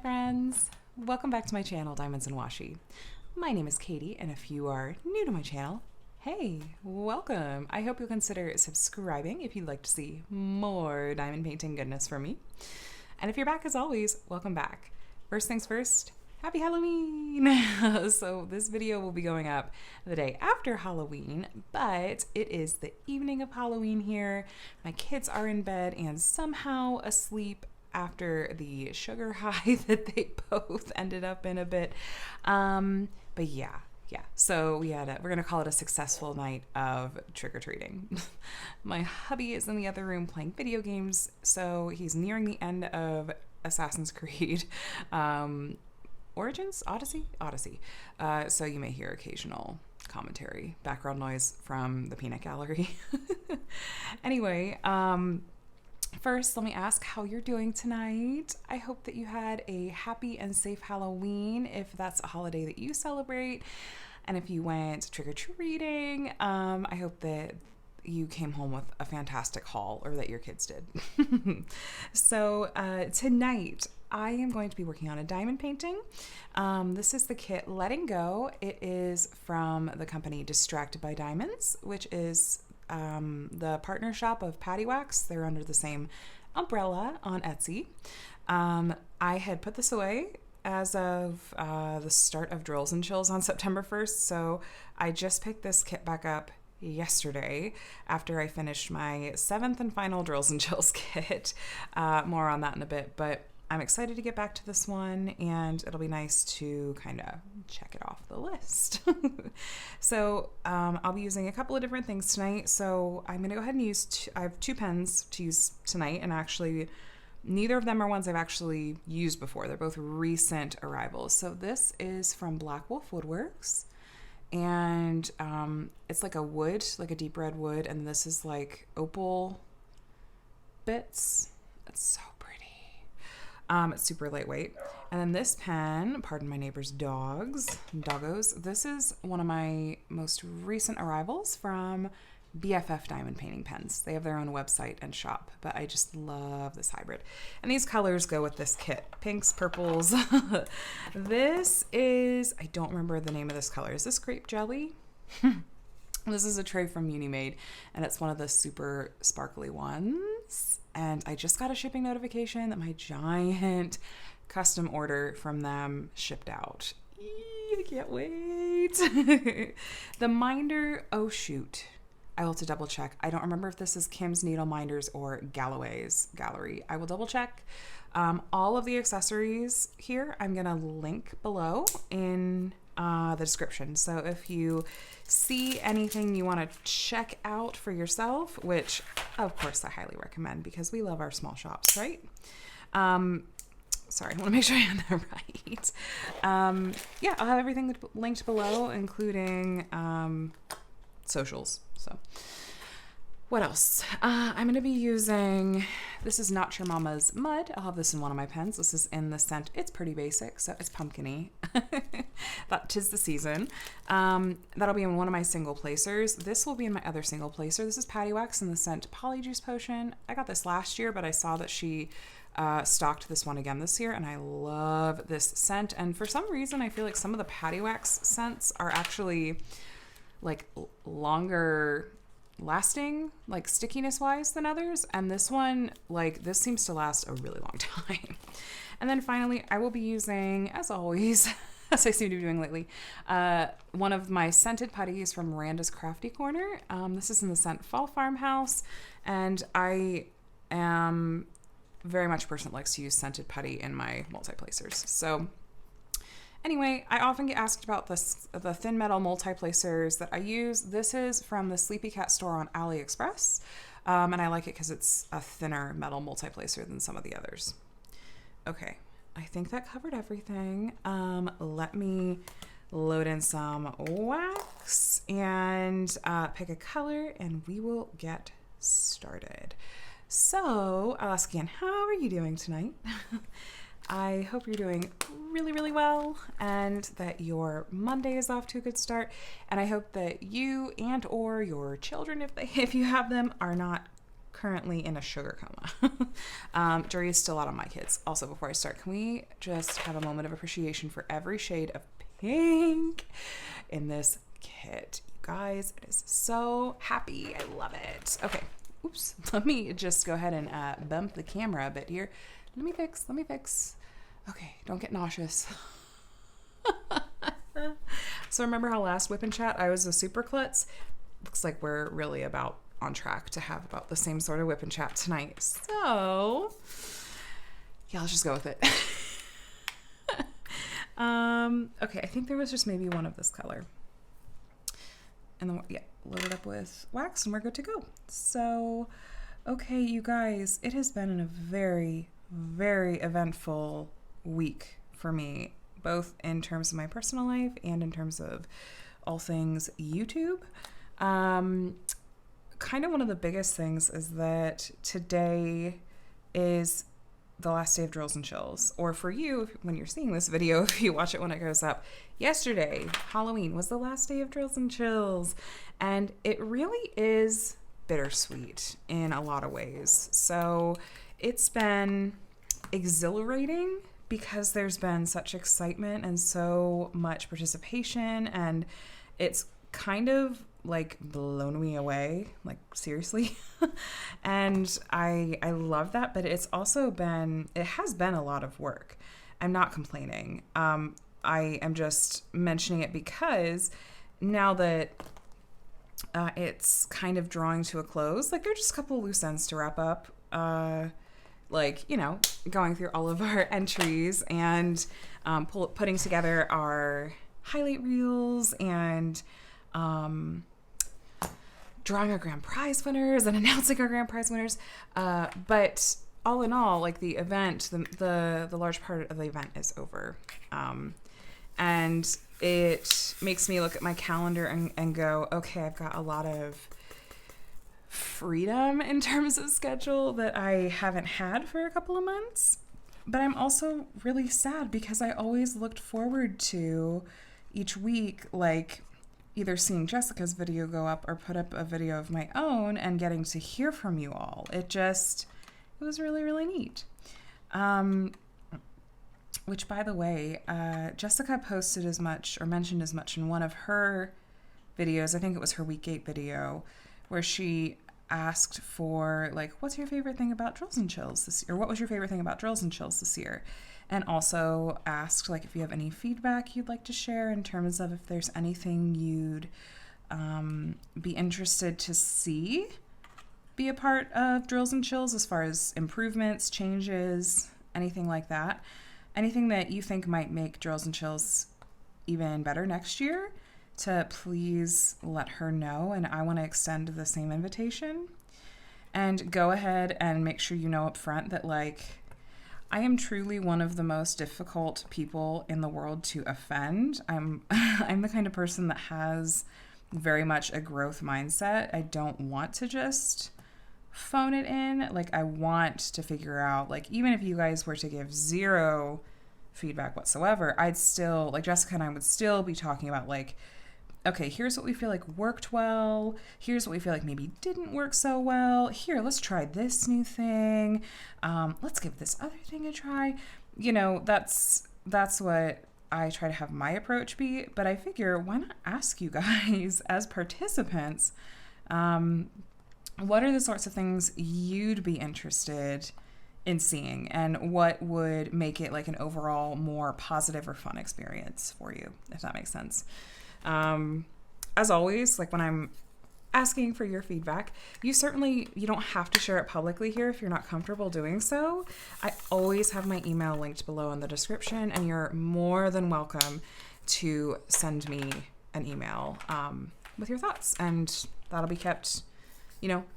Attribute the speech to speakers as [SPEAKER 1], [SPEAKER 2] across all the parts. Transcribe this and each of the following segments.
[SPEAKER 1] friends. Welcome back to my channel, Diamonds and Washi. My name is Katie, and if you are new to my channel, hey, welcome. I hope you'll consider subscribing if you'd like to see more diamond painting goodness from me. And if you're back as always, welcome back. First things first, happy Halloween! So this video will be going up the day after Halloween, but it is the evening of Halloween here. My kids are in bed and somehow asleep after the sugar high that they both ended up in a bit. But yeah. So we're gonna call it a successful night of trick-or-treating. My hubby is in the other room playing video games, so he's nearing the end of Assassin's Creed. Origins? Odyssey? So you may hear occasional commentary, background noise from the peanut gallery. Anyway, first, let me ask how you're doing tonight. I hope that you had a happy and safe Halloween, if that's a holiday that you celebrate. And if you went trick-or-treating, I hope that you came home with a fantastic haul, or that your kids did. So tonight, I am going to be working on a diamond painting. This is the kit Letting Go. It is from the company Distracted by Diamonds, which is the partner shop of Patty Wax. They're under the same umbrella on Etsy. I had put this away as of the start of Drills and Chills on September 1st, so I just picked this kit back up yesterday after I finished my 7th and final Drills and Chills kit. More on that in a bit, but I'm excited to get back to this one, and it'll be nice to kind of check it off the list. So I'll be using a couple of different things tonight. So I'm going to go ahead and use, I have 2 pens to use tonight, and actually neither of them are ones I've actually used before. They're both recent arrivals. So this is from Black Wolf Woodworks, and it's like a wood, like a deep red wood, and this is like opal bits. It's so it's super lightweight. And then this pen, pardon my neighbor's doggos, this is one of my most recent arrivals from BFF Diamond Painting Pens. They have their own website and shop, but I just love this hybrid. And these colors go with this kit. Pinks, purples. This is, I don't remember the name of this color. Is this grape jelly? This is a tray from Unimade, and it's one of the super sparkly ones. And I just got a shipping notification that my giant custom order from them shipped out. I can't wait. The minder, oh shoot. I will have to double check. I don't remember if this is Kim's Needle Minders or Galloway's Gallery. I will double check. All of the accessories here I'm gonna link below in the description. So if you see anything you want to check out for yourself, which of course I highly recommend because we love our small shops, right? Sorry, I want to make sure I have that right. Yeah, I'll have everything linked below, including socials. So what else? I'm going to be using, this is Not Your Mama's Mud. I'll have this in one of my pens. This is in the scent, it's pretty basic, so it's pumpkin-y. That 'tis the season. That'll be in one of my single placers. This will be in my other single placer. This is Patty Wax in the scent Polyjuice Potion. I got this last year, but I saw that she stocked this one again this year, and I love this scent. And for some reason, I feel like some of the Patty Wax scents are actually like longer lasting, like stickiness wise, than others, and this one, like, this seems to last a really long time. And then finally, I will be using, as always, as I seem to be doing lately, one of my scented putties from Miranda's Crafty Corner. This is in the scent Fall Farmhouse, and I am very much a person that likes to use scented putty in my multi-placers. So anyway, I often get asked about the thin metal multi-placers that I use. This is from the Sleepy Cat store on AliExpress, and I like it because it's a thinner metal multi-placer than some of the others. Okay, I think that covered everything. Let me load in some wax and pick a color, and we will get started. So I'll ask again, how are you doing tonight? I hope you're doing really, really well, and that your Monday is off to a good start. And I hope that you and or your children, if you have them, are not currently in a sugar coma. Jury is still out on my kids. Also, before I start, can we just have a moment of appreciation for every shade of pink in this kit? You guys, it is so happy. I love it. Okay. Oops. Let me just go ahead and bump the camera a bit here. Let me fix. Okay. Don't get nauseous. So remember how last WIP and Chat I was a super klutz? Looks like we're really about on track to have about the same sort of WIP and Chat tonight. So yeah, let's just go with it. Okay, I think there was just maybe one of this color. And then, yeah, load it up with wax and we're good to go. So, okay, you guys, it has been a very, very eventful week for me, both in terms of my personal life and in terms of all things YouTube. Kind of one of the biggest things is that today is the last day of Drills and Chills. Or for you, when you're seeing this video, if you watch it when it goes up, yesterday, Halloween, was the last day of Drills and Chills. And it really is bittersweet in a lot of ways. So it's been exhilarating because there's been such excitement and so much participation, and it's kind of like blown me away, like seriously. And I love that, but it has been a lot of work. I'm not complaining. I am just mentioning it because now that it's kind of drawing to a close, like there's just a couple of loose ends to wrap up, like, you know, going through all of our entries and putting together our highlight reels and drawing our grand prize winners and announcing our grand prize winners. But all in all, like the event, the large part of the event is over. And it makes me look at my calendar and go, okay, I've got a lot of freedom in terms of schedule that I haven't had for a couple of months. But I'm also really sad because I always looked forward to each week, like either seeing Jessica's video go up or put up a video of my own and getting to hear from you all. It was really, really neat. Which, by the way, Jessica posted as much or mentioned as much in one of her videos. I think it was her week 8 video, where she asked for, like, what's your favorite thing about Drills and Chills this year? Or what was your favorite thing about Drills and Chills this year? And also asked, like, if you have any feedback you'd like to share in terms of if there's anything you'd be interested to see be a part of Drills and Chills as far as improvements, changes, anything like that. Anything that you think might make Drills and Chills even better next year, to please let her know. And I want to extend the same invitation. And go ahead and make sure you know up front that, like, I am truly one of the most difficult people in the world to offend. I'm the kind of person that has very much a growth mindset. I don't want to just phone it in. Like, I want to figure out, like, even if you guys were to give zero feedback whatsoever, I'd still, like, Jessica and I would still be talking about, like, okay, here's what we feel like worked well. Here's what we feel like maybe didn't work so well. Here, let's try this new thing. Let's give this other thing a try. You know, that's what I try to have my approach be. But I figure, why not ask you guys as participants, what are the sorts of things you'd be interested in seeing, and what would make it like an overall more positive or fun experience for you, if that makes sense. As always, like when I'm asking for your feedback, you don't have to share it publicly here if you're not comfortable doing so. I always have my email linked below in the description, and you're more than welcome to send me an email with your thoughts, and that'll be kept,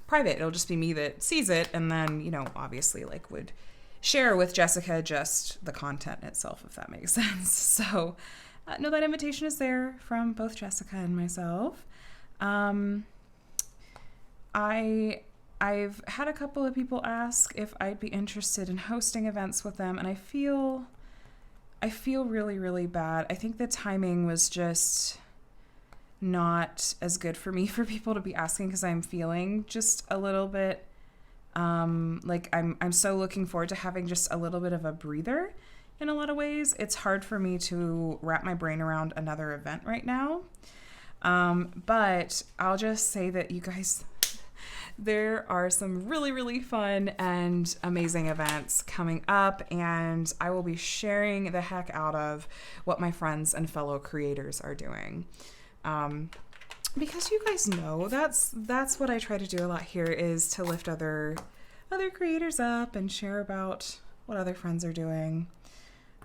[SPEAKER 1] private. It'll just be me that sees it, and then, obviously like would share with Jessica just the content itself, if that makes sense. So no, that invitation is there from both Jessica and myself. I've had a couple of people ask if I'd be interested in hosting events with them, and I feel really, really bad. I think the timing was just not as good for me for people to be asking, because I'm feeling just a little bit Like I'm so looking forward to having just a little bit of a breather in a lot of ways. It's hard for me to wrap my brain around another event right now. But I'll just say that you guys, there are some really, really fun and amazing events coming up, and I will be sharing the heck out of what my friends and fellow creators are doing. Because you guys know that's what I try to do a lot here, is to lift other creators up and share about what other friends are doing.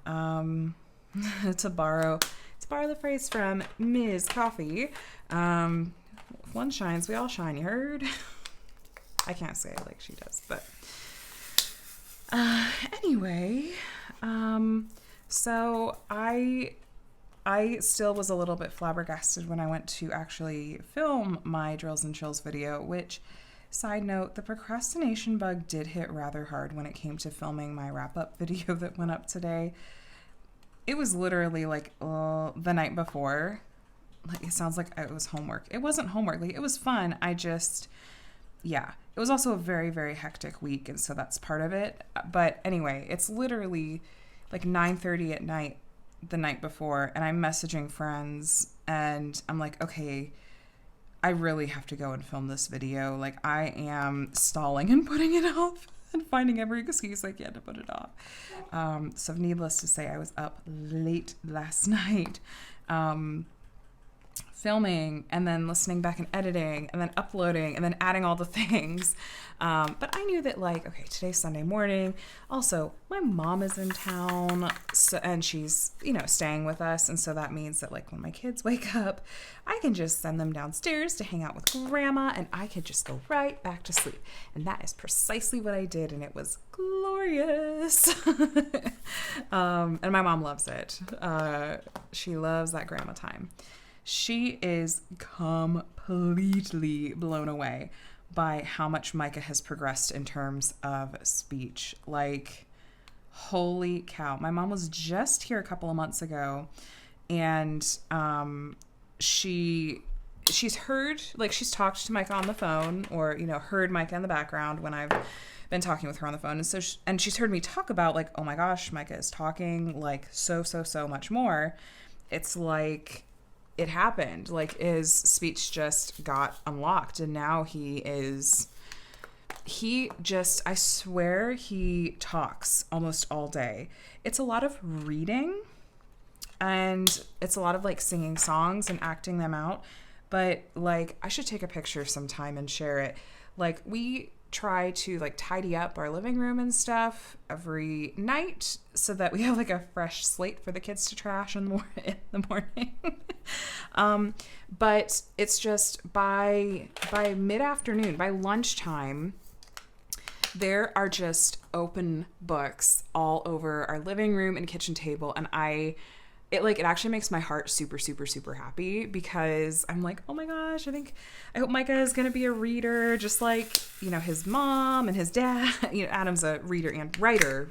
[SPEAKER 1] To borrow the phrase from Ms. Coffee, if one shines, we all shine, you heard? I can't say it like she does, but anyway, so I still was a little bit flabbergasted when I went to actually film my Drills and Chills video, which, side note, the procrastination bug did hit rather hard when it came to filming my wrap-up video that went up today. It was literally like the night before. Like, it sounds like it was homework. It wasn't homework. Like, it was fun. Yeah. It was also a very, very hectic week, and so that's part of it. But anyway, it's literally like 9:30 at night the night before, and I'm messaging friends, and I'm like, okay, I really have to go and film this video. Like, I am stalling and putting it off and finding every excuse I can to put it off. So needless to say, I was up late last night, filming, and then listening back and editing, and then uploading, and then adding all the things. But I knew that, like, okay, today's Sunday morning. Also, my mom is in town, and she's, staying with us. And so that means that, like, when my kids wake up, I can just send them downstairs to hang out with grandma, and I could just go right back to sleep. And that is precisely what I did, and it was glorious. And my mom loves it. She loves that grandma time. She is completely blown away by how much Micah has progressed in terms of speech. Like, holy cow. My mom was just here a couple of months ago, and she's heard, like, she's talked to Micah on the phone, or, heard Micah in the background when I've been talking with her on the phone. And so and she's heard me talk about, like, oh my gosh, Micah is talking, like, so much more. It's like it happened. Like, his speech just got unlocked, and now I swear he talks almost all day. It's a lot of reading, and it's a lot of, like, singing songs and acting them out. But, like, I should take a picture sometime and share it. Like, we try to, like, tidy up our living room and stuff every night so that we have, like, a fresh slate for the kids to trash in the morning. But it's just by mid-afternoon, by lunchtime, there are just open books all over our living room and kitchen table, and it actually makes my heart super, super, super happy, because I'm like, oh my gosh, I hope Micah is going to be a reader, just like, his mom and his dad. Adam's a reader and writer,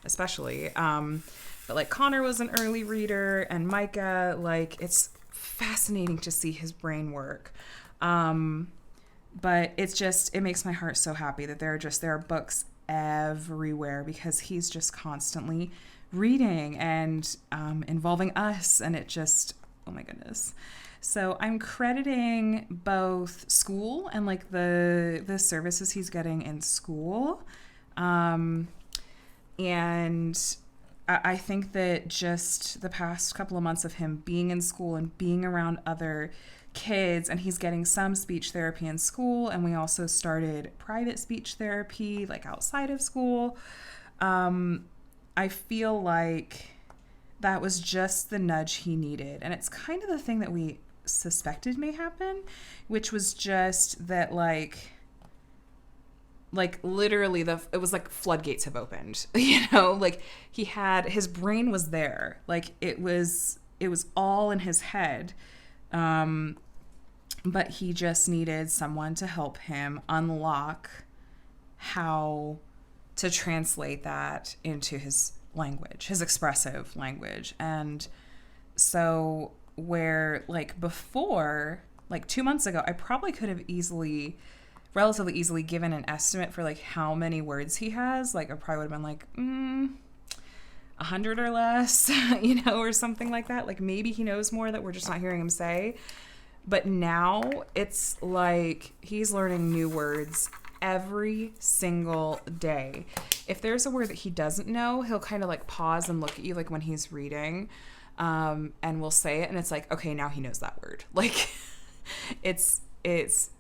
[SPEAKER 1] especially. But, like, Connor was an early reader, and Micah, like, it's fascinating to see his brain work. But it makes my heart so happy that there are books everywhere, because he's just constantly reading and involving us, and it just, oh my goodness. So I'm crediting both school and, like, the services he's getting in school, and I think that just the past couple of months of him being in school and being around other kids, and he's getting some speech therapy in school, and we also started private speech therapy, like, outside of school. I feel like that was just the nudge he needed. And it's kind of the thing that we suspected may happen, which was just that, like literally it was like floodgates have opened, like his brain was there. Like, it was all in his head. But he just needed someone to help him unlock how to translate that into his language, his expressive language. And so where, like, before, like 2 months ago, I probably could have easily relatively easily given an estimate for like how many words he has. Like I probably would have been like, 100 or less, or something like that. Like maybe he knows more that we're just not hearing him say. But now it's like he's learning new words every single day. If there's a word that he doesn't know, he'll kind of like pause and look at you like when he's reading, and we'll say it, and it's like, okay, now he knows that word. Like it's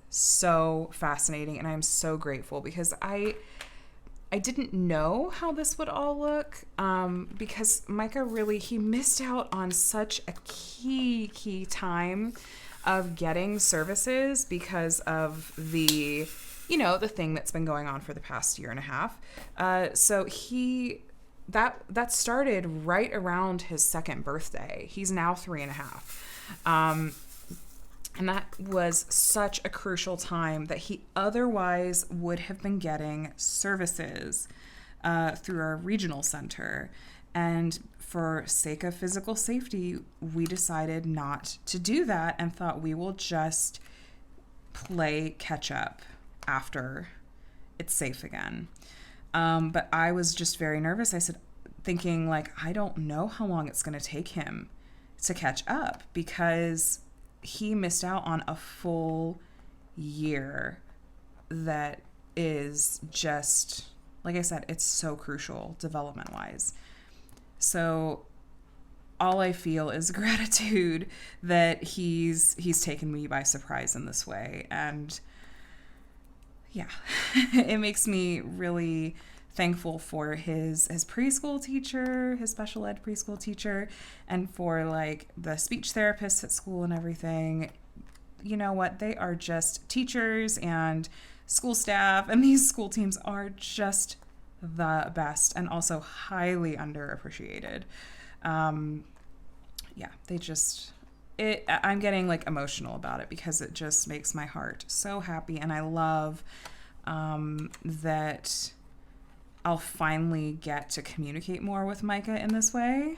[SPEAKER 1] so fascinating, and I'm so grateful because I didn't know how this would all look, because Micah he missed out on such a key time of getting services because of the thing that's been going on for the past year and a half. So that started right around his second birthday. He's now 3.5. And that was such a crucial time that he otherwise would have been getting services through our regional center. And for sake of physical safety, we decided not to do that and thought we will just play catch up after it's safe again. But I was just very nervous. I said, thinking like, I don't know how long it's going to take him to catch up because he missed out on a full year that is just, like I said, it's so crucial development-wise. So all I feel is gratitude that he's taken me by surprise in this way. And yeah, it makes me really thankful for his preschool teacher, his special ed preschool teacher, and for like the speech therapists at school and everything. You know what? They are just teachers and school staff, and these school teams are just the best and also highly underappreciated. I'm getting like emotional about it because it just makes my heart so happy, and I love that I'll finally get to communicate more with Micah in this way.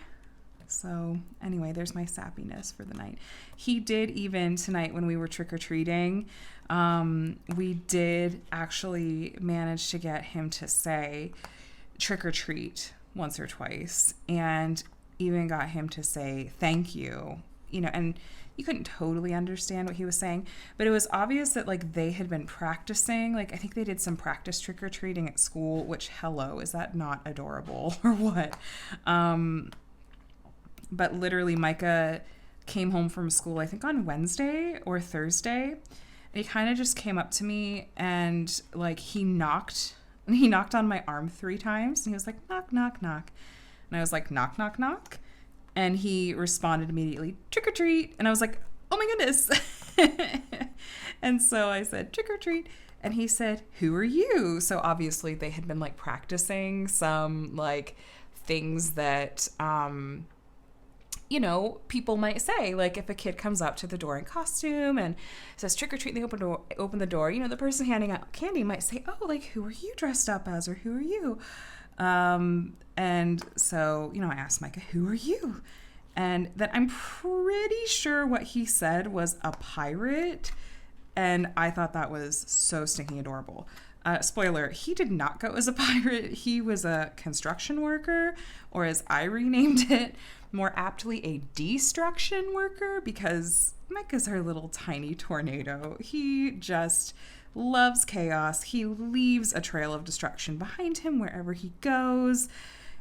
[SPEAKER 1] So anyway, there's my sappiness for the night. He did, even tonight when we were trick-or-treating, we did actually manage to get him to say trick-or-treat once or twice, and even got him to say thank you, and you couldn't totally understand what he was saying, but it was obvious that like they had been practicing. Like I think they did some practice trick-or-treating at school, which, hello, is that not adorable or what? But literally Micah came home from school, I think on Wednesday or Thursday, and he kind of just came up to me and like he knocked on my arm 3 times, and he was like, knock, knock, knock. And I was like, knock, knock, knock. And he responded immediately, trick or treat. And I was like, oh my goodness. And so I said, trick or treat. And he said, who are you? So obviously they had been like practicing some like things that, people might say, like if a kid comes up to the door in costume and says trick or treat, and they open the door, the person handing out candy might say, oh, like, who are you dressed up as, or who are you? And so, I asked Micah, who are you? And then I'm pretty sure what he said was a pirate. And I thought that was so stinking adorable. Spoiler, he did not go as a pirate. He was a construction worker, or as I renamed it, more aptly a destruction worker, because Micah's our little tiny tornado. He just loves chaos. He leaves a trail of destruction behind him wherever he goes.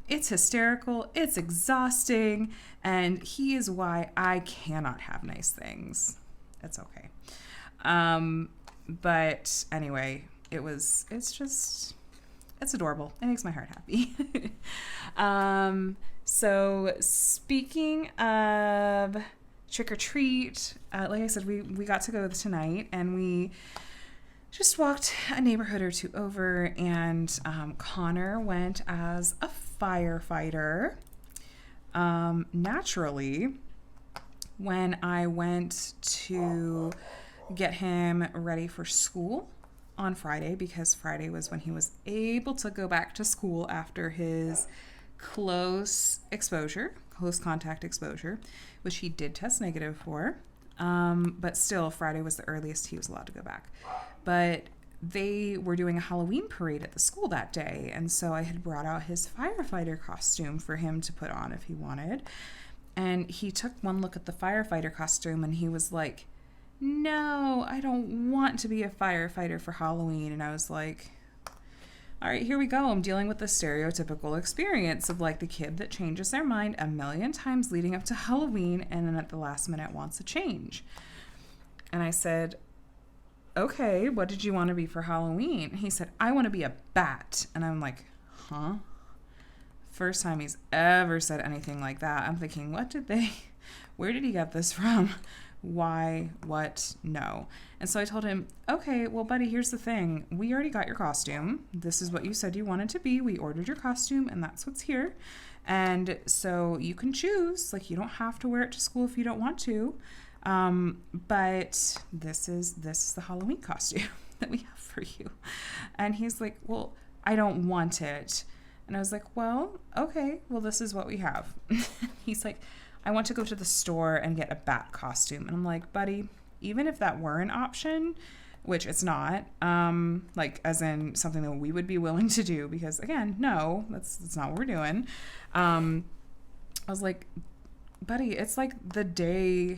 [SPEAKER 1] It's hysterical. It's exhausting. And he is why I cannot have nice things. It's okay. But anyway, it's adorable. It makes my heart happy. So speaking of trick or treat, like I said, we got to go tonight, and we just walked a neighborhood or two over, and Connor went as a firefighter. Naturally, when I went to get him ready for school on Friday, because Friday was when he was able to go back to school after his close contact exposure, which he did test negative for. But still, Friday was the earliest he was allowed to go back. But they were doing a Halloween parade at the school that day. And so I had brought out his firefighter costume for him to put on if he wanted. And he took one look at the firefighter costume and he was like, no, I don't want to be a firefighter for Halloween. And I was like, all right, here we go. I'm dealing with the stereotypical experience of like the kid that changes their mind a million times leading up to Halloween and then at the last minute wants a change. And I said, okay, what did you want to be for Halloween? He said, I want to be a bat. And I'm like, huh? First time he's ever said anything like that. I'm thinking, where did he get this from? Why, what, no. And so I told him, okay, well, buddy, here's the thing. We already got your costume. This is what you said you wanted to be. We ordered your costume and that's what's here. And so you can choose, like, you don't have to wear it to school if you don't want to. But this is the Halloween costume that we have for you. And he's like, well, I don't want it. And I was like, well, okay, well, this is what we have. He's like, I want to go to the store and get a bat costume. And I'm like, buddy, even if that were an option, which it's not, like as in something that we would be willing to do, because again, no, that's not what we're doing. I was like, buddy, it's like 2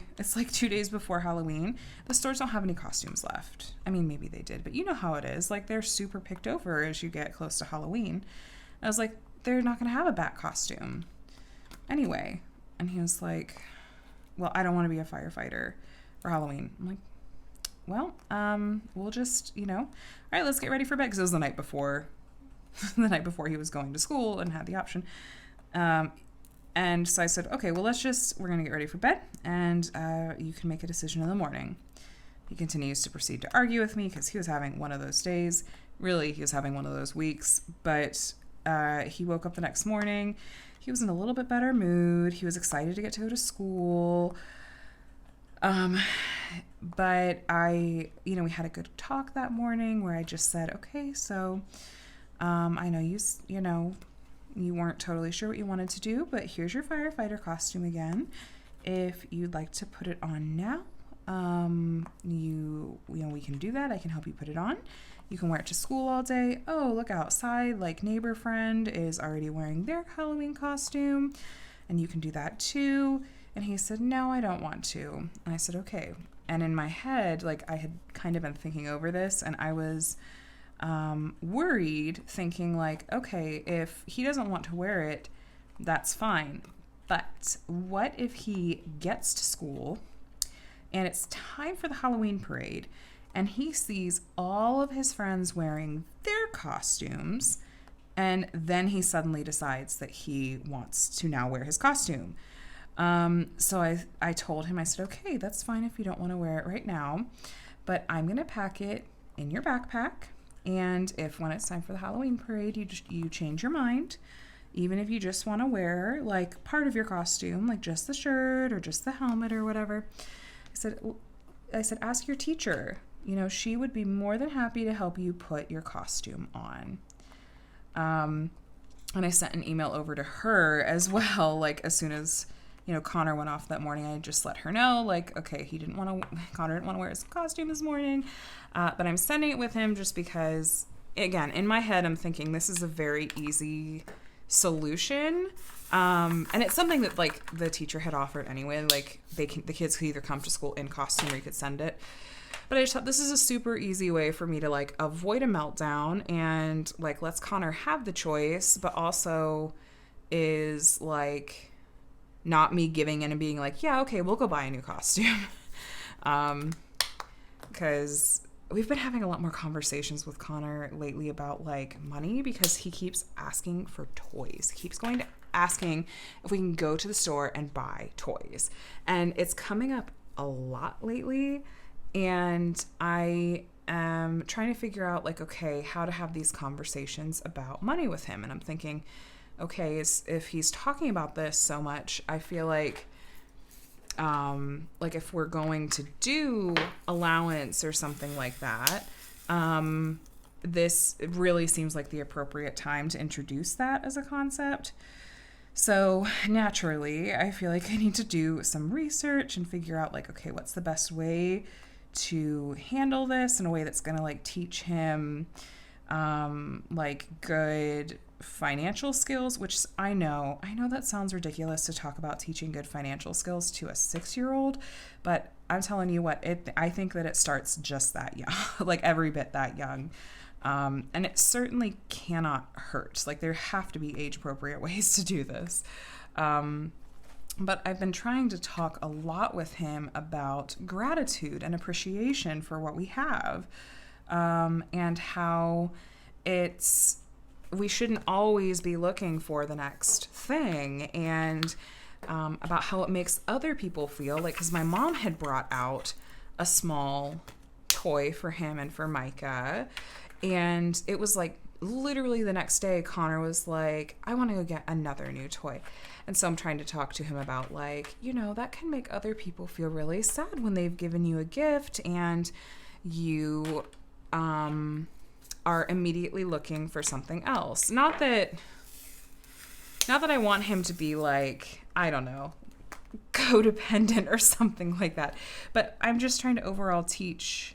[SPEAKER 1] days before Halloween. The stores don't have any costumes left. I mean, maybe they did, but you know how it is. Like, they're super picked over as you get close to Halloween. I was like, they're not going to have a bat costume. Anyway, and he was like, well, I don't want to be a firefighter for Halloween. I'm like, well, we'll just, all right, let's get ready for bed. Because it was the night before he was going to school and had the option. And so I said, okay, well, we're going to get ready for bed and you can make a decision in the morning. He continues to proceed to argue with me because he was having one of those days. Really, he was having one of those weeks. But he woke up the next morning. He was in a little bit better mood. He was excited to get to go to school. But we had a good talk that morning where I just said, okay, so I know you weren't totally sure what you wanted to do, but here's your firefighter costume again. If you'd like to put it on now, we can do that. I can help you put it on. You can wear it to school all day. Oh, look outside, like neighbor friend is already wearing their Halloween costume, and you can do that too. And he said, no, I don't want to. And I said, okay. And in my head, like I had kind of been thinking over this, and I was worried, thinking like, okay, if he doesn't want to wear it, that's fine. But what if he gets to school and it's time for the Halloween parade and he sees all of his friends wearing their costumes and then he suddenly decides that he wants to now wear his costume? So I told him, I said, okay, that's fine if you don't want to wear it right now, but I'm going to pack it in your backpack. And if when it's time for the Halloween parade, you change your mind, even if you just want to wear like part of your costume, like just the shirt or just the helmet or whatever. I said, ask your teacher. She would be more than happy to help you put your costume on. And I sent an email over to her as well. Like as soon as, Connor went off that morning, I just let her know, like, okay, Connor didn't want to wear his costume this morning. But I'm sending it with him just because, again, in my head, I'm thinking this is a very easy solution. And it's something that, like, the teacher had offered anyway. Like, the kids could either come to school in costume or you could send it. But I just thought this is a super easy way for me to, like, avoid a meltdown and, like, lets Connor have the choice, but also is, like, not me giving in and being like, yeah, okay, we'll go buy a new costume. Because we've been having a lot more conversations with Connor lately about, like, money because he keeps asking for toys. He keeps going to asking if we can go to the store and buy toys. And it's coming up a lot lately. And I am trying to figure out, like, okay, how to have these conversations about money with him. And I'm thinking, okay, if he's talking about this so much, I feel like if we're going to do allowance or something like that, this really seems like the appropriate time to introduce that as a concept. So naturally, I feel like I need to do some research and figure out, like, okay, what's the best way to handle this in a way that's going to like teach him like good financial skills, which I know that sounds ridiculous to talk about teaching good financial skills to a 6-year-old, but I'm telling you what, I think that it starts just that young, like every bit that young. And it certainly cannot hurt. Like there have to be age appropriate ways to do this. But I've been trying to talk a lot with him about gratitude and appreciation for what we have, and how we shouldn't always be looking for the next thing, and about how it makes other people feel. Like, because my mom had brought out a small toy for him and for Micah, and it was like literally the next day Connor was like, I want to go get another new toy. And so I'm trying to talk to him about like, that can make other people feel really sad when they've given you a gift and you are immediately looking for something else. Not that I want him to be like, I don't know, codependent or something like that, but I'm just trying to overall teach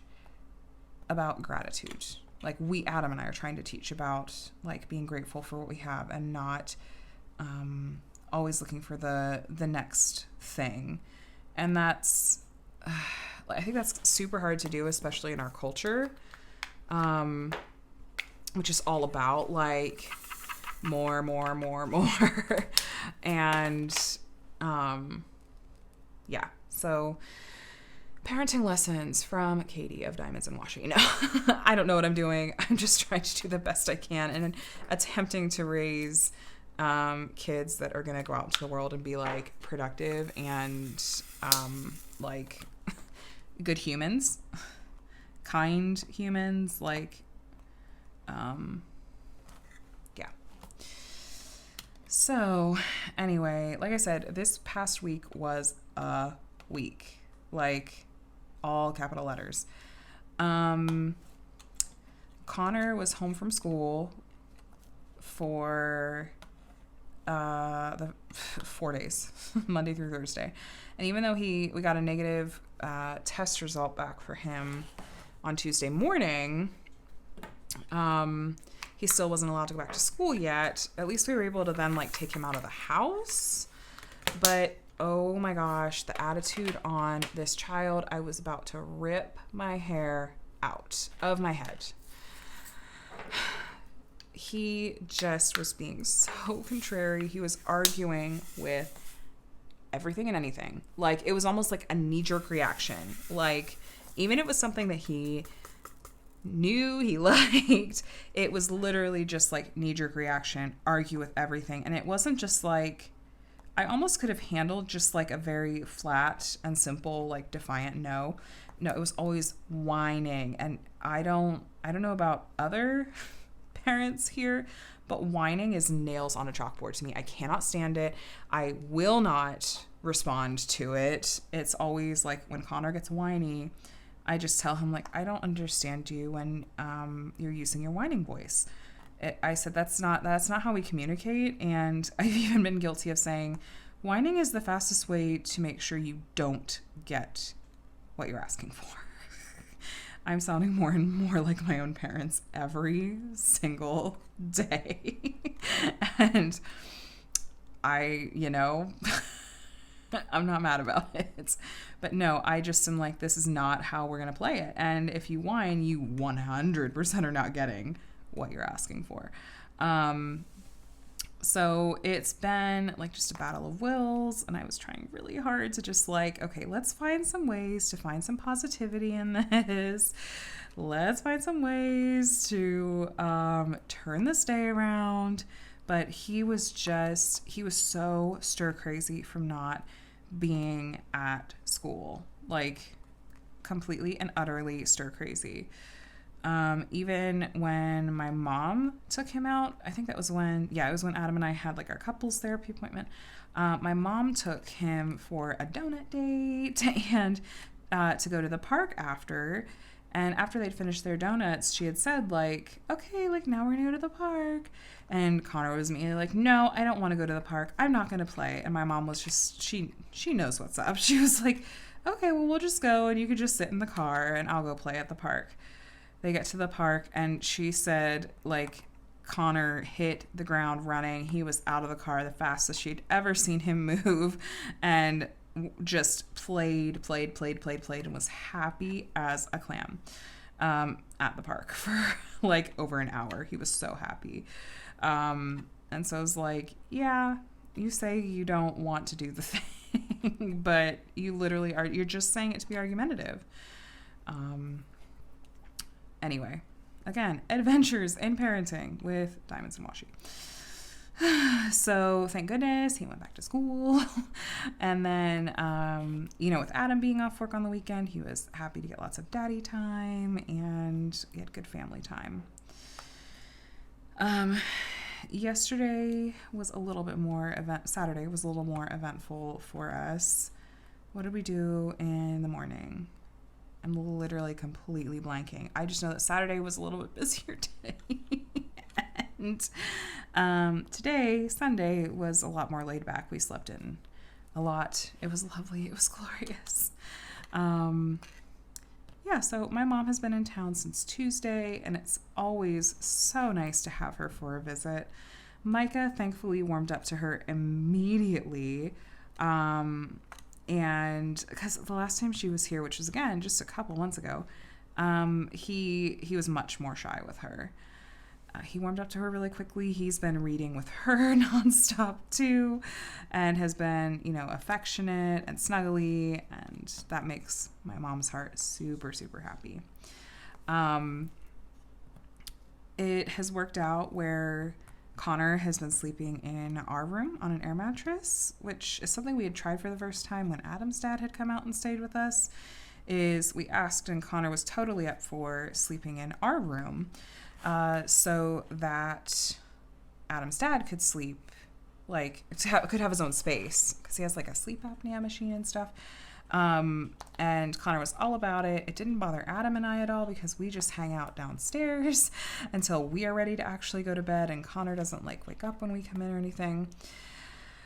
[SPEAKER 1] about gratitude. Like Adam and I are trying to teach about like being grateful for what we have and not always looking for the next thing. And that's I think that's super hard to do, especially in our culture, which is all about like more. And yeah, so parenting lessons from Katie of Diamonds and Washi. No, I don't know what I'm doing. I'm just trying to do the best I can and attempting to raise kids that are going to go out into the world and be like productive and like good humans, kind humans, like yeah. So anyway, like I said, this past week was a week, like all capital letters. Connor was home from school for the 4 days, Monday through Thursday. And even though we got a negative test result back for him on Tuesday morning, he still wasn't allowed to go back to school yet. At least we were able to then like take him out of the house. But oh my gosh, the attitude on this child, I was about to rip my hair out of my head. He just was being so contrary. He was arguing with everything and anything. Like, it was almost like a knee-jerk reaction. Like, even if it was something that he knew he liked, it was literally just like knee-jerk reaction, argue with everything. And it wasn't just like, I almost could have handled just like a very flat and simple, like defiant no. No, it was always whining. And I don't know about other parents here, but whining is nails on a chalkboard to me. I cannot stand it. I will not respond to it. It's always like when Connor gets whiny, I just tell him like, I don't understand you when you're using your whining voice. I said, that's not how we communicate. And I've even been guilty of saying, whining is the fastest way to make sure you don't get what you're asking for. I'm sounding more and more like my own parents every single day. And I'm not mad about it. But no, I just am like, this is not how we're going to play it. And if you whine, you 100% are not getting what you're asking for. So it's been like just a battle of wills, and I was trying really hard to just like, okay, let's find some ways to find some positivity in this. Let's find some ways to turn this day around. But he was so stir crazy from not being at school, like completely and utterly stir crazy. Even when my mom took him out, I think that was when Adam and I had like our couples therapy appointment. My mom took him for a donut date and to go to the park after. And after they'd finished their donuts, she had said like, okay, like now we're gonna go to the park. And Connor was immediately like, no, I don't want to go to the park. I'm not going to play. And my mom was just, she knows what's up. She was like, okay, well, we'll just go and you could just sit in the car and I'll go play at the park. They get to the park and she said, like, Connor hit the ground running. He was out of the car the fastest she'd ever seen him move and just played, and was happy as a clam at the park for like over an hour. He was so happy. And so I was like, yeah, you say you don't want to do the thing, but you literally are, you're just saying it to be argumentative. Anyway, again, adventures in parenting with Diamonds and Washi. So thank goodness he went back to school. And then, with Adam being off work on the weekend, he was happy to get lots of daddy time and he had good family time. Saturday was a little more eventful for us. What did we do in the morning? I'm literally completely blanking. I just know that Saturday was a little bit busier day. And today, Sunday, was a lot more laid back. We slept in a lot. It was lovely. It was glorious. So my mom has been in town since Tuesday, and it's always so nice to have her for a visit. Micah thankfully warmed up to her immediately. And because the last time she was here, which was again just a couple months ago, he was much more shy with her. He warmed up to her really quickly. He's been reading with her nonstop too, and has been, affectionate and snuggly, and that makes my mom's heart super, super happy. It has worked out where Connor has been sleeping in our room on an air mattress, which is something we had tried for the first time when Adam's dad had come out and stayed with us. We asked, and Connor was totally up for sleeping in our room, so that Adam's dad could sleep, could have his own space, because he has like a sleep apnea machine and stuff. And Connor was all about it. It didn't bother Adam and I at all because we just hang out downstairs until we are ready to actually go to bed, and Connor doesn't wake up when we come in or anything.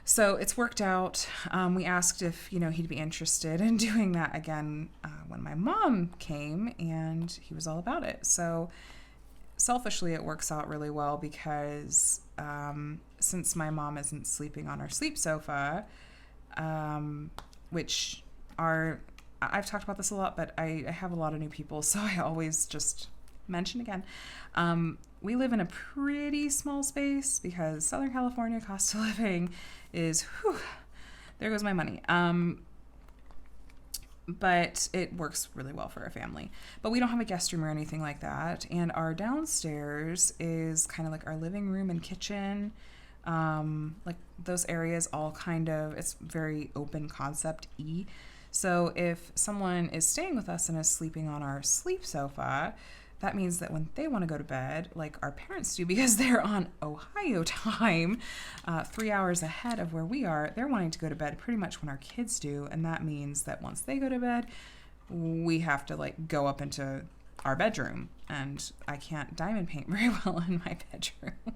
[SPEAKER 1] So it's worked out. We asked if, he'd be interested in doing that again when my mom came, and he was all about it. So selfishly, it works out really well because since my mom isn't sleeping on our sleep sofa, which I've talked about this a lot, but I have a lot of new people, so I always just mention again. We live in a pretty small space because Southern California cost of living is, there goes my money. But it works really well for a family. But we don't have a guest room or anything like that. And our downstairs is kind of like our living room and kitchen. Those areas all it's very open concept-y. So if someone is staying with us and is sleeping on our sleep sofa, that means that when they want to go to bed, like our parents do, because they're on Ohio time, 3 hours ahead of where we are, they're wanting to go to bed pretty much when our kids do. And that means that once they go to bed, we have to go up into our bedroom, and I can't diamond paint very well in my bedroom.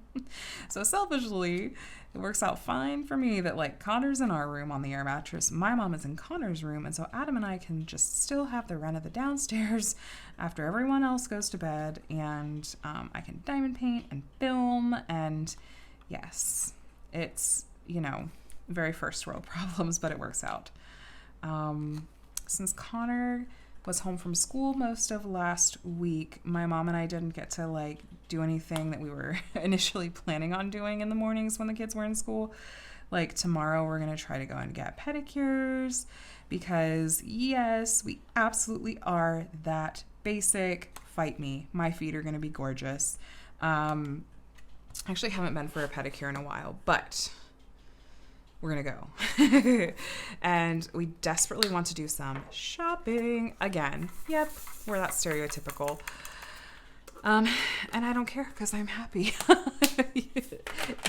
[SPEAKER 1] So selfishly, it works out fine for me that Connor's in our room on the air mattress, my mom is in Connor's room, and so Adam and I can just still have the run of the downstairs after everyone else goes to bed, and I can diamond paint and film, and yes, it's, very first world problems, but it works out. Since Connor was home from school most of last week, my mom and I didn't get to do anything that we were initially planning on doing in the mornings when the kids were in school. Tomorrow we're going to try to go and get pedicures because yes, we absolutely are that basic. Fight me. My feet are going to be gorgeous. Actually haven't been for a pedicure in a while, but we're going to go. And we desperately want to do some shopping again. Yep, we're that stereotypical. And I don't care because I'm happy.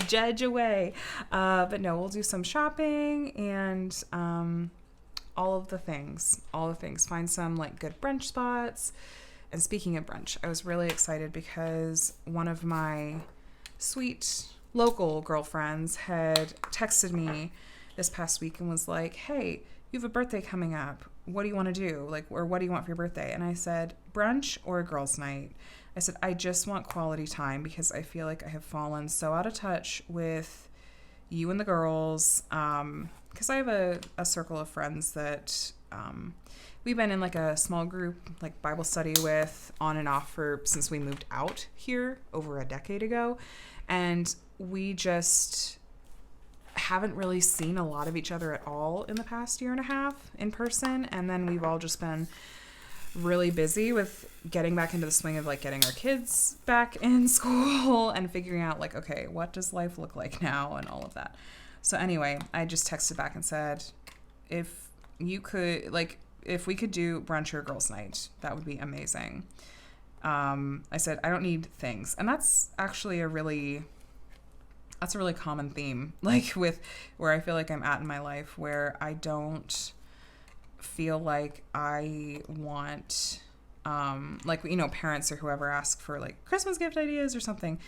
[SPEAKER 1] Judge away. But no, we'll do some shopping and all of the things. Find some good brunch spots. And speaking of brunch, I was really excited because one of my sweet local girlfriends had texted me this past week and was like, hey, you have a birthday coming up. What do you want to do? Like, or what do you want for your birthday? And I said, brunch or a girls' night. I said, I just want quality time because I feel like I have fallen so out of touch with you and the girls. Because I have a circle of friends that we've been in like a small group, like Bible study with on and off since we moved out here over a decade ago. And we just haven't really seen a lot of each other at all in the past year and a half in person. And then we've all just been really busy with getting back into the swing of like getting our kids back in school and figuring out like, okay, what does life look like now and all of that. So anyway, I just texted back and said, if we could do brunch or girls' night, that would be amazing. I said, I don't need things. And that's actually a really common theme, like with where I feel like I'm at in my life, where I don't feel like I want, parents or whoever ask for like Christmas gift ideas or something.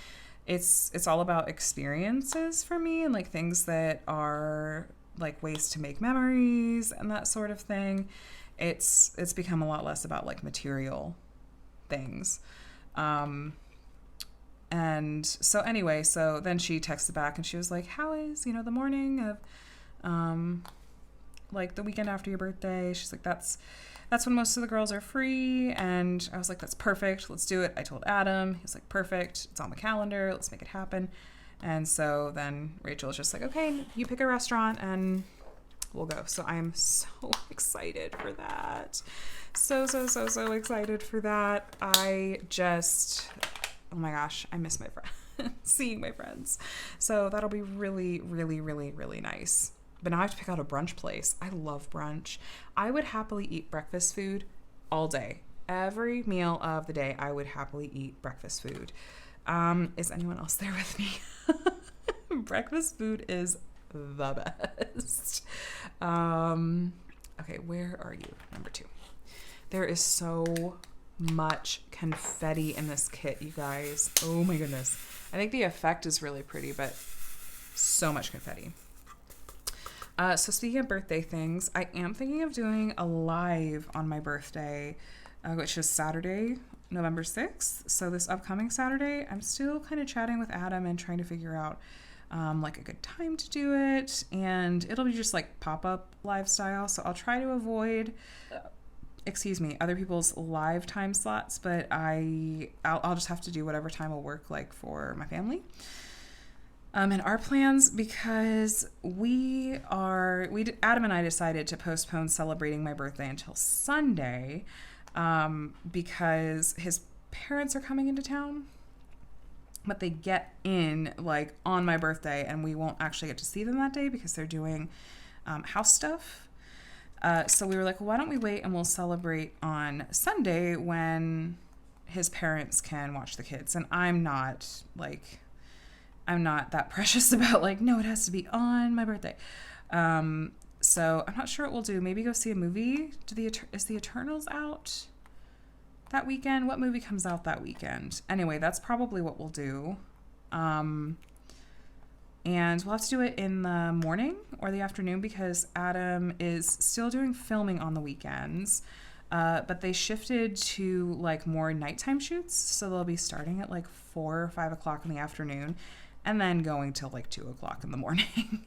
[SPEAKER 1] It's all about experiences for me and like things that are like ways to make memories and that sort of thing. It's become a lot less about like material things. And so anyway, so then she texted back and she was like, how is, the morning of, like the weekend after your birthday? She's like, that's when most of the girls are free. And I was like, that's perfect. Let's do it. I told Adam. He was like, perfect. It's on the calendar. Let's make it happen. And so then Rachel was just like, okay, you pick a restaurant and we'll go. So I'm so excited for that. So excited for that. Oh my gosh, I miss my friends, seeing my friends. So that'll be really, really, really, really nice. But now I have to pick out a brunch place. I love brunch. I would happily eat breakfast food all day. Every meal of the day, I would happily eat breakfast food. Is anyone else there with me? Breakfast food is the best. Okay, where are you? Number 2. There is so much confetti in this kit, you guys. Oh my goodness. I think the effect is really pretty, but so much confetti. So speaking of birthday things, I am thinking of doing a live on my birthday, which is Saturday, November 6th. So this upcoming Saturday, I'm still kind of chatting with Adam and trying to figure out like a good time to do it. And it'll be just like pop-up live style. So I'll try to avoid other people's live time slots, but I'll just have to do whatever time will work like for my family. And our plans, because Adam and I decided to postpone celebrating my birthday until Sunday, because his parents are coming into town, but they get in like on my birthday and we won't actually get to see them that day because they're doing house stuff. So we were like, well, why don't we wait and we'll celebrate on Sunday when his parents can watch the kids. And I'm not that precious about like, no, it has to be on my birthday. So I'm not sure what we'll do. Maybe go see a movie. Is the Eternals out that weekend? What movie comes out that weekend? Anyway, that's probably what we'll do. And we'll have to do it in the morning or the afternoon because Adam is still doing filming on the weekends. But they shifted to like more nighttime shoots. So they'll be starting at like 4 or 5 o'clock in the afternoon and then going till like 2 o'clock in the morning.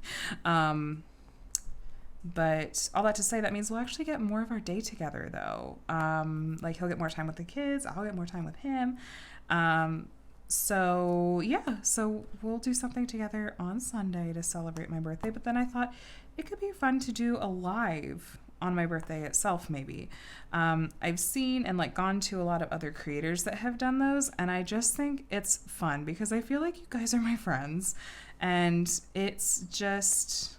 [SPEAKER 1] But all that to say, that means we'll actually get more of our day together though. Like he'll get more time with the kids. I'll get more time with him. So we'll do something together on Sunday to celebrate my birthday. But then I thought it could be fun to do a live on my birthday itself, maybe. I've seen and like gone to a lot of other creators that have done those, and I just think it's fun because I feel like you guys are my friends, and it's just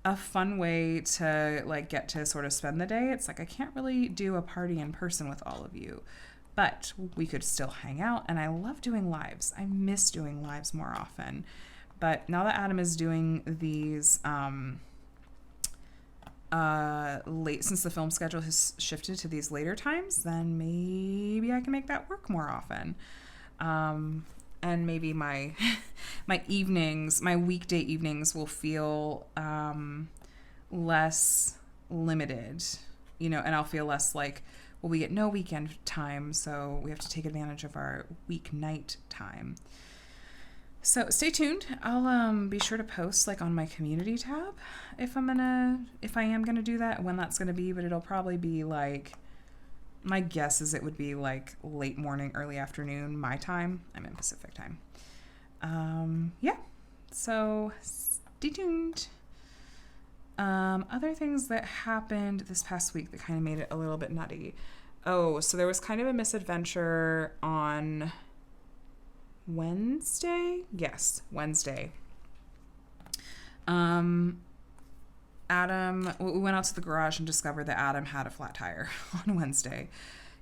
[SPEAKER 1] a fun way to like get to sort of spend the day. It's like I can't really do a party in person with all of you, but we could still hang out, and I love doing lives. I miss doing lives more often. But now that Adam is doing these late, since the film schedule has shifted to these later times, then maybe I can make that work more often. And maybe my evenings, my weekday evenings will feel less limited, and I'll feel less like, well, we get no weekend time, so we have to take advantage of our weeknight time. So stay tuned. I'll be sure to post like on my community tab if I am gonna do that, when that's gonna be, but it'll probably be like, my guess is it would be like late morning, early afternoon, my time. I'm in Pacific time. Yeah. So stay tuned. Other things that happened this past week that kind of made it a little bit nutty. Oh, so there was kind of a misadventure on Wednesday. Yes, Wednesday. Adam, we went out to the garage and discovered that Adam had a flat tire on Wednesday.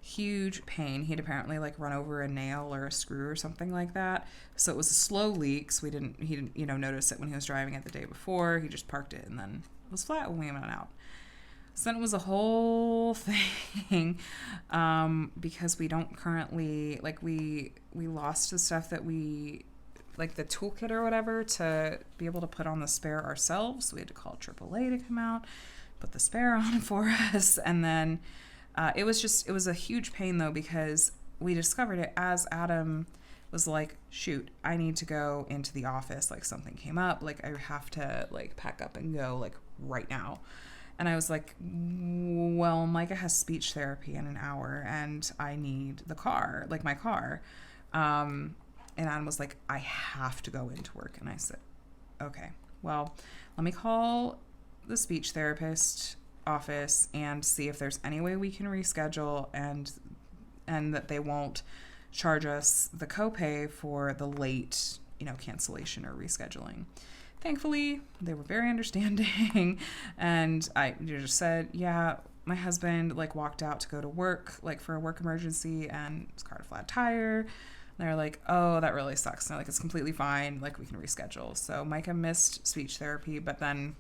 [SPEAKER 1] Huge pain. He'd apparently like run over a nail or a screw or something like that. So it was a slow leak. So he didn't, notice it when he was driving it the day before. He just parked it and then it was flat when we went out. So then it was a whole thing, because we don't currently, like, we lost the stuff that we, like the toolkit or whatever, to be able to put on the spare ourselves. So we had to call AAA to come out, put the spare on for us. And then it was a huge pain though, because we discovered it as Adam was like, shoot, I need to go into the office. Like something came up, like I have to like pack up and go like right now. And I was like, well, Micah has speech therapy in an hour and I need the car, like my car. And Adam was like, I have to go into work. And I said, okay, well, let me call the speech therapist office and see if there's any way we can reschedule and that they won't charge us the copay for the late, cancellation or rescheduling. Thankfully, they were very understanding, and I just said, yeah, my husband like walked out to go to work, like for a work emergency, and his car had a flat tire. And they're like, oh, that really sucks. And they're like, it's completely fine, like we can reschedule. So Micah missed speech therapy, but then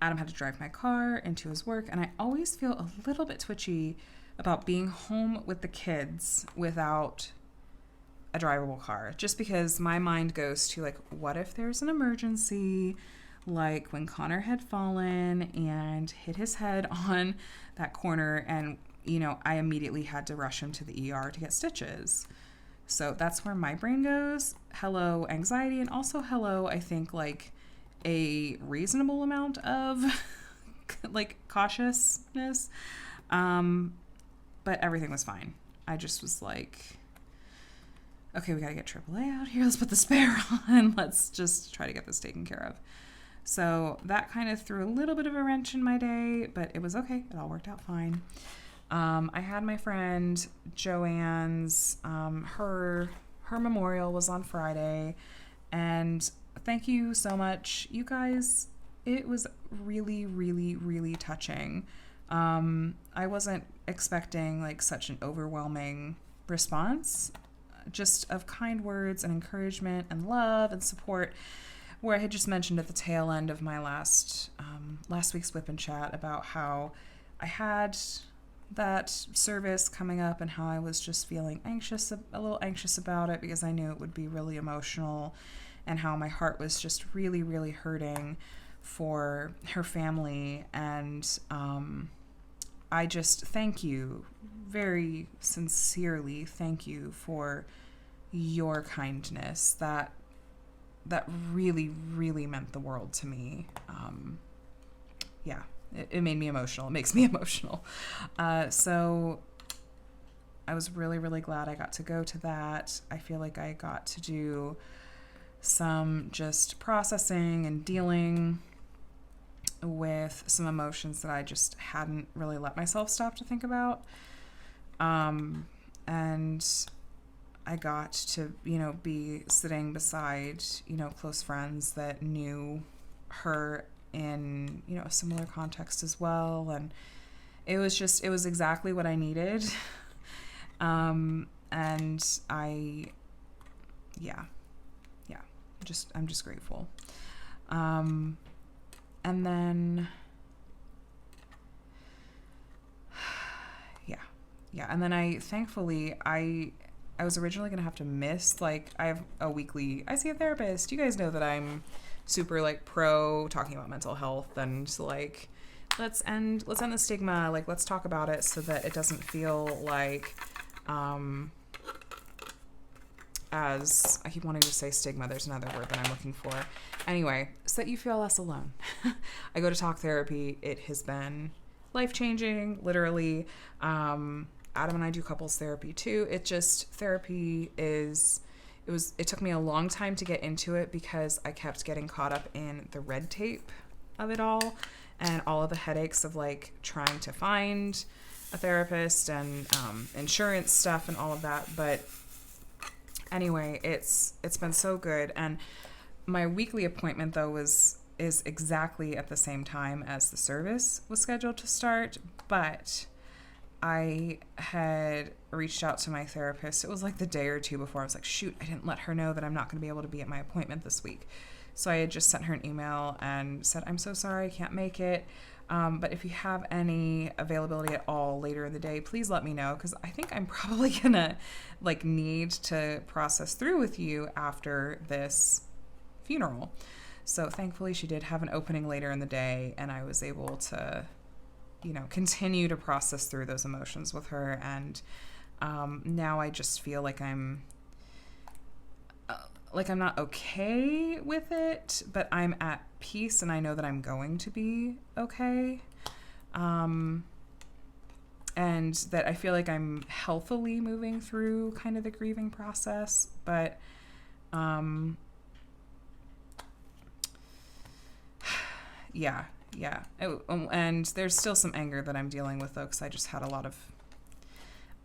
[SPEAKER 1] Adam had to drive my car into his work, and I always feel a little bit twitchy about being home with the kids without a drivable car, just because my mind goes to like, what if there's an emergency, like when Connor had fallen and hit his head on that corner, and I immediately had to rush him to the ER to get stitches. So that's where my brain goes. Hello anxiety, and also hello, I think, like a reasonable amount of like cautiousness, but everything was fine. I just was like, okay, we got to get AAA out here. Let's put the spare on. Let's just try to get this taken care of. So that kind of threw a little bit of a wrench in my day, but it was okay. It all worked out fine. I had my friend Joanne's, her memorial was on Friday, and thank you so much, you guys. It was really, really, really touching. I wasn't expecting like such an overwhelming response, just of kind words and encouragement and love and support, where I had just mentioned at the tail end of my last week's WIP and Chat about how I had that service coming up and how I was just feeling a little anxious about it, because I knew it would be really emotional, and how my heart was just really, really hurting for her family. And I just thank you, very sincerely thank you for your kindness. That really, really meant the world to me. Yeah, it made me emotional. It makes me emotional. So I was really, really glad I got to go to that. I feel like I got to do some just processing and dealing with some emotions that I just hadn't really let myself stop to think about. And I got to, be sitting beside, close friends that knew her in, a similar context as well. And it was exactly what I needed. And I'm just grateful. And then, and then I was originally going to have to miss, like, I have a weekly, I see a therapist. You guys know that I'm super, like, pro talking about mental health and, like, let's end the stigma. Like, let's talk about it so that it doesn't feel like, as I keep wanting to say stigma, there's another word that I'm looking for. Anyway, so that you feel less alone. I go to talk therapy. It has been life-changing, literally. Adam and I do couples therapy too. It took me a long time to get into it because I kept getting caught up in the red tape of it all and all of the headaches of like trying to find a therapist and insurance stuff and all of that. But anyway, it's been so good. And my weekly appointment though is exactly at the same time as the service was scheduled to start, but I had reached out to my therapist. It was like the day or two before. I was like, shoot, I didn't let her know that I'm not going to be able to be at my appointment this week. So I had just sent her an email and said, I'm so sorry, I can't make it. But if you have any availability at all later in the day, please let me know, because I think I'm probably going to like need to process through with you after this funeral. So thankfully she did have an opening later in the day, and I was able to, continue to process through those emotions with her. And now I just feel like I'm not okay with it, but I'm at peace, and I know that I'm going to be okay. And that I feel like I'm healthily moving through kind of the grieving process. But yeah. And there's still some anger that I'm dealing with, though, because I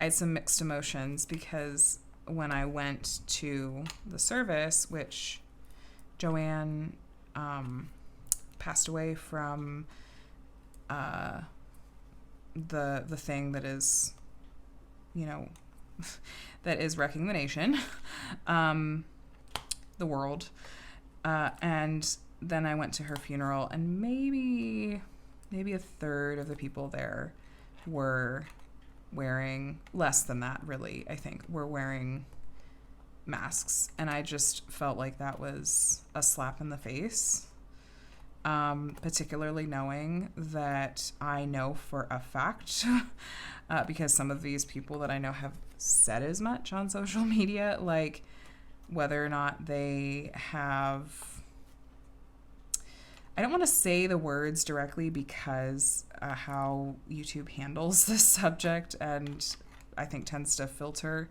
[SPEAKER 1] had some mixed emotions, because when I went to the service, which Joanne passed away from the thing that is, that is wrecking the nation, the world, and then I went to her funeral, and maybe a third of the people there were wearing, less than that really, I think, were wearing masks. And I just felt like that was a slap in the face, particularly knowing that I know for a fact, because some of these people that I know have said as much on social media, like whether or not they have, I don't want to say the words directly because how YouTube handles this subject, and I think tends to filter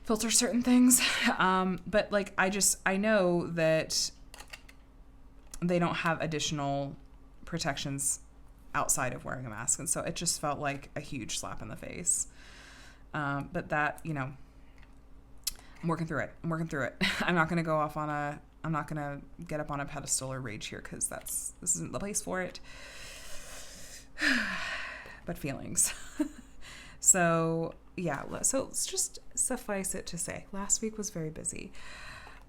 [SPEAKER 1] certain things. But like, I know that they don't have additional protections outside of wearing a mask. And so it just felt like a huge slap in the face. But that, I'm working through it. I'm not going to get up on a pedestal or rage here, because this isn't the place for it. But feelings. So yeah, so let's just suffice it to say, last week was very busy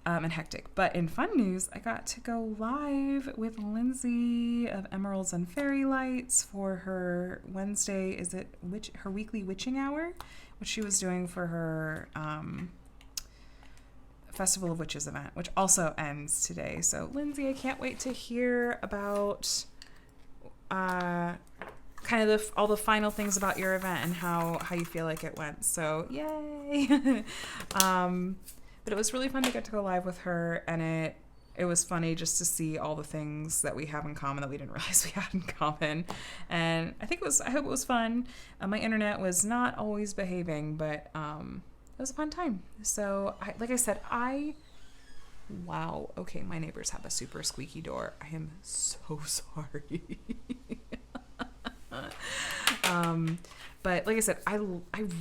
[SPEAKER 1] and hectic. But in fun news, I got to go live with Lindsay of Emeralds and Fairy Lights for her Wednesday, her weekly witching hour, which she was doing for her Festival of Witches event, which also ends today. So Lindsay, I can't wait to hear about kind of all the final things about your event and how you feel like it went. So yay. But it was really fun to get to go live with her, and it was funny just to see all the things that we have in common that we didn't realize we had in common. And I hope it was fun. My internet was not always behaving, but it was a fun time. So like I said, wow. Okay, my neighbors have a super squeaky door. I am so sorry. But like I said, I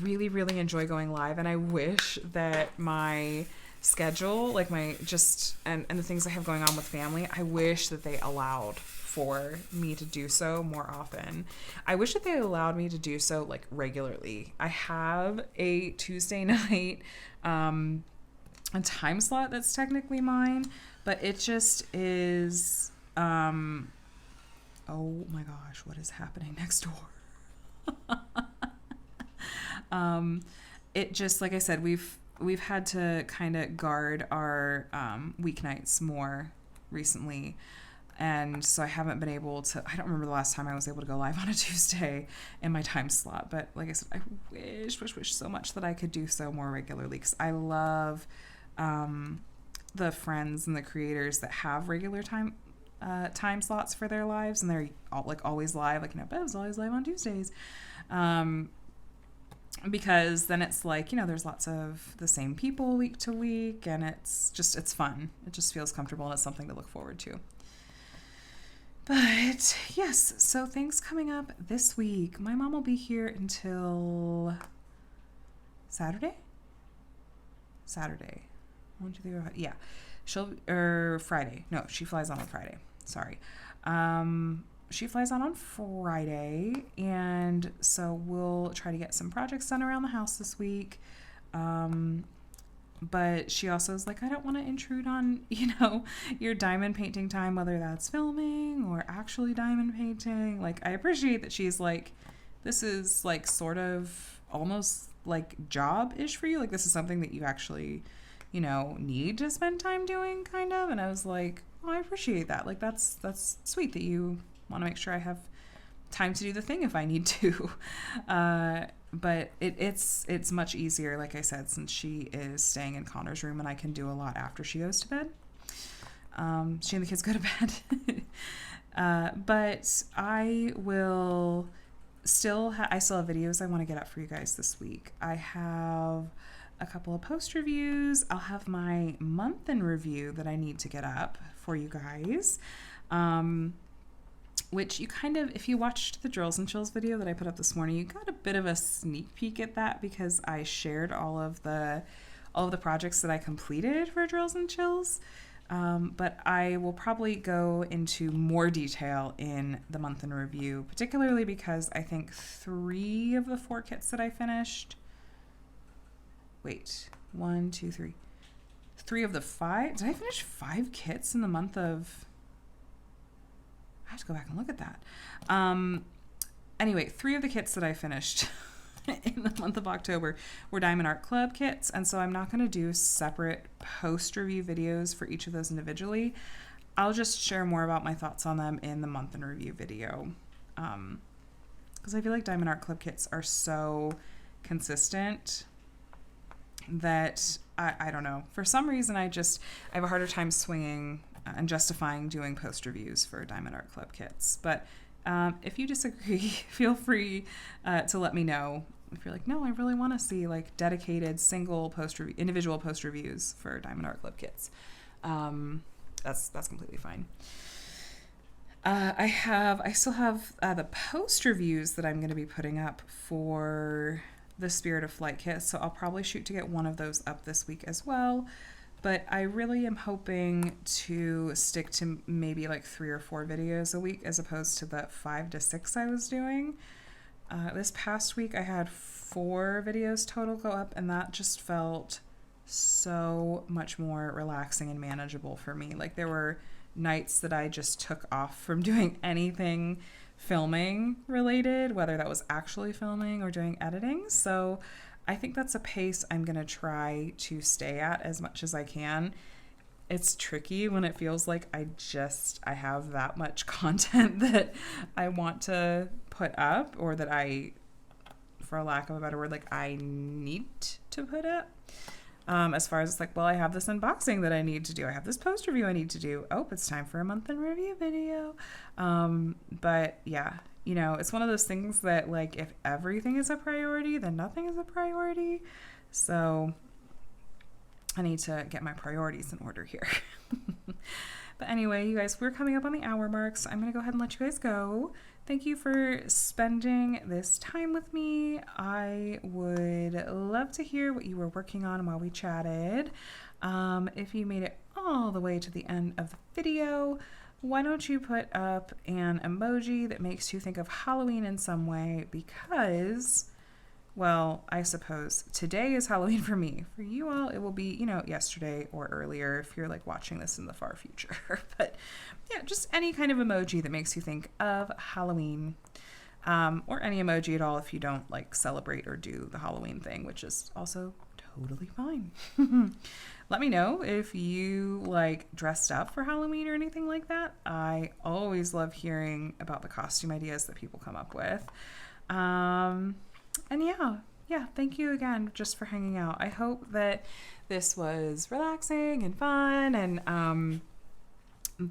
[SPEAKER 1] really, really enjoy going live, and I wish that my schedule, like and the things I have going on with family, I wish that they allowed for me to do so more often. I wish that they allowed me to do so like regularly. I have a Tuesday night a time slot that's technically mine, but it just is oh my gosh, what is happening next door? It just, like I said, we've had to kind of guard our weeknights more recently, And so I haven't been able to, I don't remember the last time I was able to go live on a Tuesday in my time slot. But like I said, I wish so much that I could do so more regularly, because I love the friends and the creators that have regular time slots for their lives, and they're all, like, always live. Like, Bev's always live on Tuesdays. Because then it's like, there's lots of the same people week to week, and it's fun. It just feels comfortable, and it's something to look forward to. But yes, so things coming up this week. My mom will be here until Saturday. 1, 2, 3, 4, 5. Yeah. Friday. No, she flies on Friday. Sorry. She flies on Friday, and so we'll try to get some projects done around the house this week. But she also is like, I don't want to intrude on, your diamond painting time, whether that's filming or actually diamond painting. Like, I appreciate that she's like, this is like sort of almost like job-ish for you. Like, this is something that you actually, need to spend time doing, kind of. And I was like, oh, I appreciate that. Like, that's sweet that you want to make sure I have time to do the thing if I need to. But it's much easier, like I said, since she is staying in Connor's room, and I can do a lot after she goes to bed. She and the kids go to bed. But I will still have videos I want to get up for you guys this week. I have a couple of post reviews. I'll have my month in review that I need to get up for you guys. Which you kind of, if you watched the Drills and Chills video that I put up this morning, you got a bit of a sneak peek at that, because I shared all of the projects that I completed for Drills and Chills. But I will probably go into more detail in the month in review, particularly because I think 3 of the 4 kits that I finished. Wait, 1, 2, 3. 3 of the 5. Did I finish 5 kits in the month of? I have to go back and look at that. Anyway, 3 of the kits that I finished in the month of October were Diamond Art Club kits, and so I'm not going to do separate post-review videos for each of those individually. I'll just share more about my thoughts on them in the month in review video, because I feel like Diamond Art Club kits are so consistent that I don't know. For some reason, I have a harder time swinging and justifying doing post reviews for Diamond Art Club kits. But if you disagree, feel free to let me know. If you're like, no, I really want to see like dedicated individual post reviews for Diamond Art Club kits. That's completely fine. I still have the post reviews that I'm going to be putting up for the Spirit of Flight kit, so I'll probably shoot to get one of those up this week as well. But I really am hoping to stick to maybe like 3 or 4 videos a week, as opposed to the 5 to 6 I was doing. This past week I had 4 videos total go up, and that just felt so much more relaxing and manageable for me. Like, there were nights that I just took off from doing anything filming related, whether that was actually filming or doing editing. So I think that's a pace I'm going to try to stay at as much as I can. It's tricky when it feels like I have that much content that I want to put up, or that I, for lack of a better word, like I need to put up. As far as it's like, well, I have this unboxing that I need to do. I have this post review I need to do. Oh, it's time for a month in review video. But yeah, it's one of those things that, like, if everything is a priority, then nothing is a priority. So I need to get my priorities in order here. But anyway, you guys, we're coming up on the hour mark, so I'm going to go ahead and let you guys go. Thank you for spending this time with me. I would love to hear what you were working on while we chatted. If you made it all the way to the end of the video, why don't you put up an emoji that makes you think of Halloween in some way? Because, well, I suppose today is Halloween for me. For you all, it will be, yesterday or earlier if you're like watching this in the far future. But yeah, just any kind of emoji that makes you think of Halloween, or any emoji at all if you don't like celebrate or do the Halloween thing, which is also totally fine. Let me know if you like dressed up for Halloween or anything like that. I always love hearing about the costume ideas that people come up with. And yeah, thank you again just for hanging out. I hope that this was relaxing and fun, and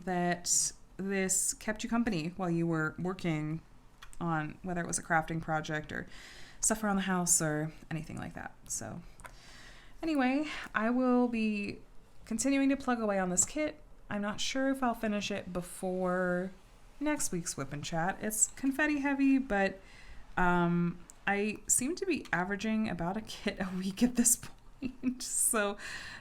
[SPEAKER 1] that this kept you company while you were working on whether it was a crafting project or stuff around the house or anything like that. So anyway, I will be continuing to plug away on this kit. I'm not sure if I'll finish it before next week's WIP and Chat. It's confetti heavy, but I seem to be averaging about a kit a week at this point. So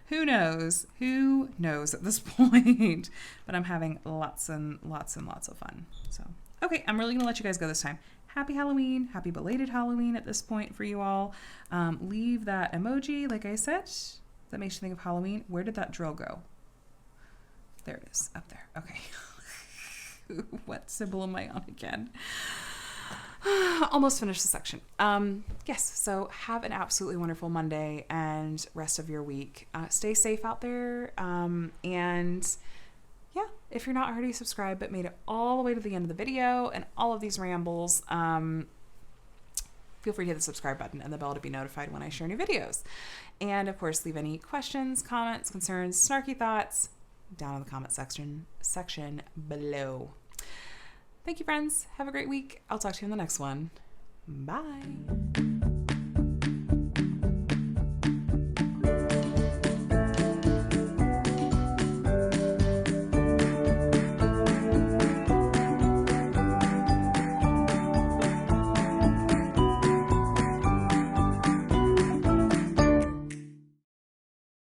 [SPEAKER 1] who knows? Who knows at this point? But I'm having lots and lots and lots of fun. So, okay, I'm really going to let you guys go this time. Happy Halloween. Happy belated Halloween at this point for you all. Leave that emoji, like I said, that makes you think of Halloween. Where did that drill go? There it is, up there. Okay. What symbol am I on again? Almost finished the section. Yes, so have an absolutely wonderful Monday and rest of your week. Stay safe out there. And yeah, if you're not already subscribed but made it all the way to the end of the video and all of these rambles, feel free to hit the subscribe button and the bell to be notified when I share new videos. And of course, leave any questions, comments, concerns, snarky thoughts down in the comment section below. Thank you, friends. Have a great week. I'll talk to you in the next one. Bye.